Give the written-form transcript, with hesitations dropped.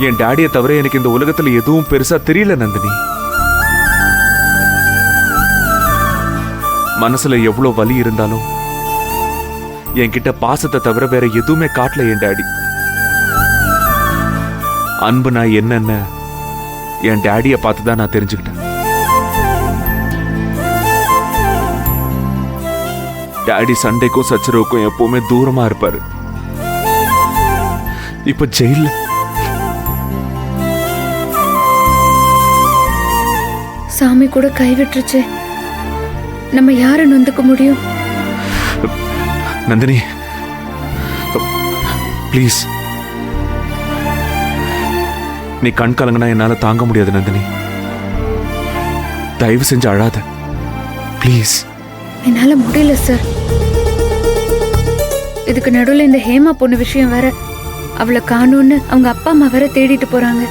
என் டாடியை தவிர எனக்கு இந்த உலகத்துல எதுவும் பெருசா தெரியல நந்தினி. மனசுல எவ்வளவு வலி இருந்தாலும் என்கிட்ட பாசத்தை தவிர வேற எதுவுமே காட்டல என் டாடி. அன்பு நான் என்னன்னு என் டாடியை பார்த்துதான் நான் தெரிஞ்சுக்கிட்டேன். டாடி சண்டைக்கும் சச்சரவுக்கும் எப்பவுமே தூரமா இருப்பாரு. இப்ப ஜெயில சாமி கூட கைவிட்டுருச்சு. நம்ம யாரை நொந்துக்க முடியும்? நந்தினி ப்ளீஸ், நீ கண் கலங்கினா என்னால தாங்க முடியாது நந்தினி. தயவு செஞ்சு அழாத ப்ளீஸ். என்னால முடியல சார். இதுக்கு நடுவில் இந்த ஹேமா பொண்ணு விஷயம் வேற. அவளை காணோன்னு அவங்க அப்பா அம்மா வேற தேடிட்டு போறாங்க.